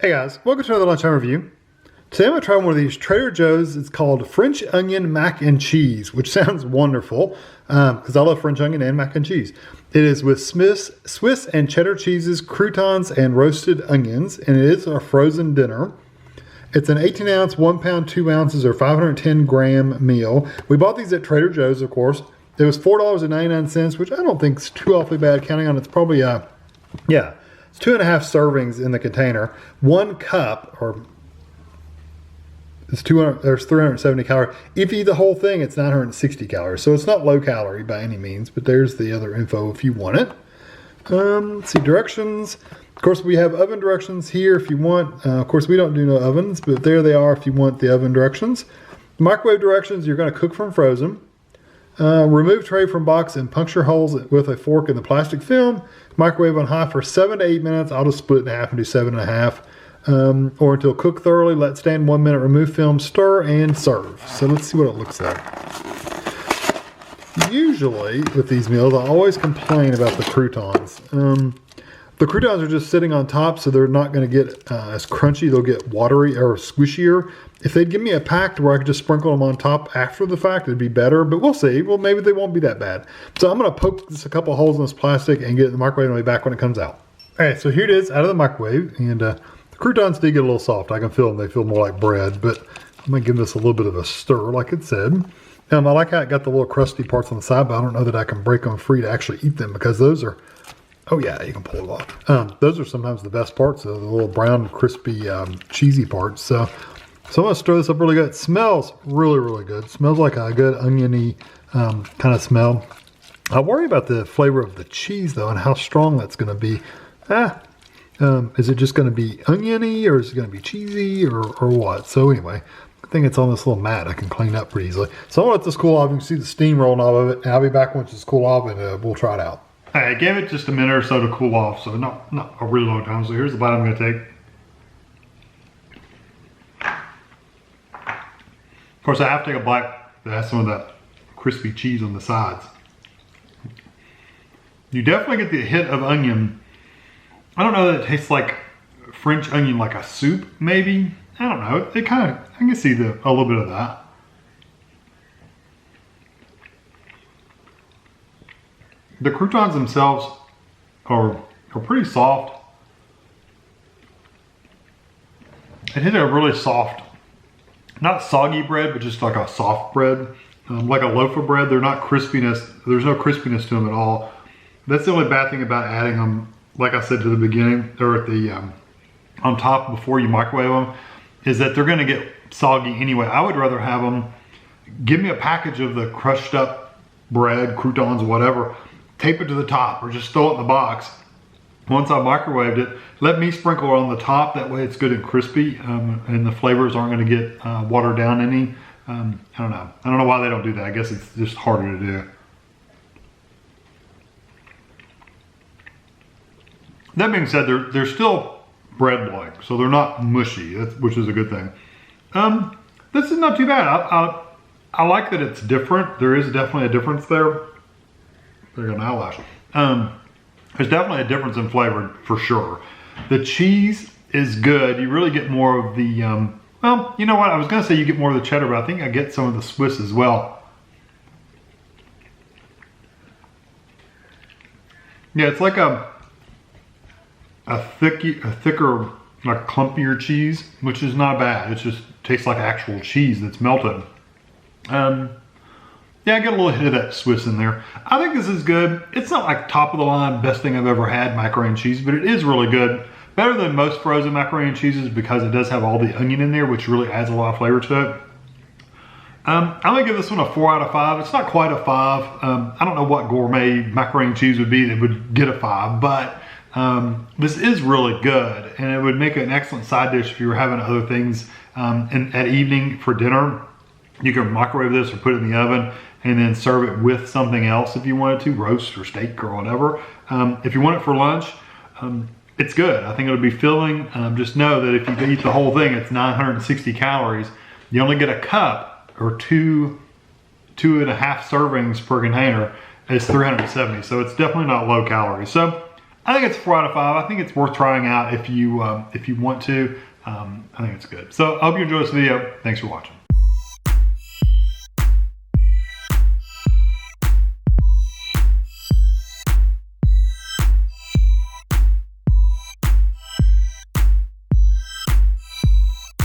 Hey guys, welcome to another Lunchtime review. Today I'm going to try one of these Trader Joe's. It's called French Onion Mac and Cheese, which sounds wonderful because I love French onion and mac and cheese. It is with Swiss and Cheddar cheeses, croutons, and roasted onions, and it is a frozen dinner. It's an 18 ounce, 1 pound, 2 ounces, or 510 gram meal. We bought these at Trader Joe's, of course. It was $4.99, which I don't think is too awfully bad, counting on it's probably, it's 2.5 servings in the container. 1 cup, or it's 200, there's 370 calories. If you eat the whole thing, it's 960 calories. So it's not low calorie by any means, but there's the other info if you want it. Let's see, directions. Of course, we have oven directions here if you want. Of course, we don't do no ovens, but there they are if you want the oven directions. Microwave directions, you're going to cook from frozen. Remove tray from box and puncture holes with a fork in the plastic film. Microwave on high for 7 to 8 minutes. I'll just split it in half and do 7.5. Or until cooked thoroughly. Let stand 1 minute. Remove film, stir, and serve. So let's see what it looks like. Usually with these meals, I always complain about the croutons. The croutons are just sitting on top, so they're not going to get as crunchy. They'll get watery or squishier. If they'd give me a pack where I could just sprinkle them on top after the fact, it'd be better, but we'll see. Well, maybe they won't be that bad. So I'm going to poke just a couple holes in this plastic and get it in the microwave and I'll be back when it comes out. All right, so here it is out of the microwave, and the croutons do get a little soft. I can feel them. They feel more like bread, but I'm going to give this a little bit of a stir, like it said. I like how it got the little crusty parts on the side, but I don't know that I can break them free to actually eat them because those are, oh yeah, you can pull it off. Those are sometimes the best parts, the little brown, crispy, cheesy parts. So I'm going to stir this up really good. It smells really, really good. It smells like a good oniony kind of smell. I worry about the flavor of the cheese though and how strong that's going to be. Is it just going to be oniony or is it going to be cheesy or what? So anyway, I think it's on this little mat I can clean up pretty easily. So I'll let this cool off. You can see the steam rolling off of it. And I'll be back once it's cool off and we'll try it out. I gave it just a minute or so to cool off, so not a really long time. So here's the bite I'm going to take. Of course, I have to take a bite that has some of that crispy cheese on the sides. You definitely get the hit of onion. I don't know that it tastes like French onion, like a soup, maybe. I don't know. It kind of, I can see a little bit of that. The croutons themselves are pretty soft. It hit a really soft, not soggy bread, but just like a soft bread, like a loaf of bread. They're not crispiness. There's no crispiness to them at all. That's the only bad thing about adding them, like I said to the beginning, or at the on top before you microwave them, is that they're going to get soggy anyway. I would rather have them. Give me a package of the crushed up bread, croutons, whatever. Tape it to the top or just throw it in the box. Once I microwaved it, let me sprinkle it on the top. That way it's good and crispy and the flavors aren't going to get watered down any. I don't know. I don't know why they don't do that. I guess it's just harder to do. That being said, they're still bread-like, so they're not mushy, which is a good thing. This is not too bad. I like that it's different. There is definitely a difference there. There you go, an eyelash. There's definitely a difference in flavor for sure. The cheese is good. You really get more of the, well, you know what? I was gonna say you get more of the cheddar, but I think I get some of the Swiss as well. Yeah, it's like a thicker, like clumpier cheese, which is not bad. It just tastes like actual cheese that's melted. Yeah, I get a little hit of that Swiss in there. I think this is good. It's not like top of the line, best thing I've ever had, macaroni and cheese, but it is really good. Better than most frozen macaroni and cheeses because it does have all the onion in there, which really adds a lot of flavor to it. I'm gonna give this one a 4 out of 5. It's not quite a 5. I don't know what gourmet macaroni and cheese would be that would get a 5, but this is really good, and it would make an excellent side dish if you were having other things at evening for dinner. You can microwave this or put it in the oven and then serve it with something else if you wanted to, roast or steak or whatever. If you want it for lunch, it's good. I think it'll be filling. Just know that if you eat the whole thing, it's 960 calories. You only get a cup or two and a half servings per container. It's 370, so it's definitely not low calories. So I think it's 4 out of 5. I think it's worth trying out if you want to. I think it's good. So I hope you enjoyed this video. Thanks for watching.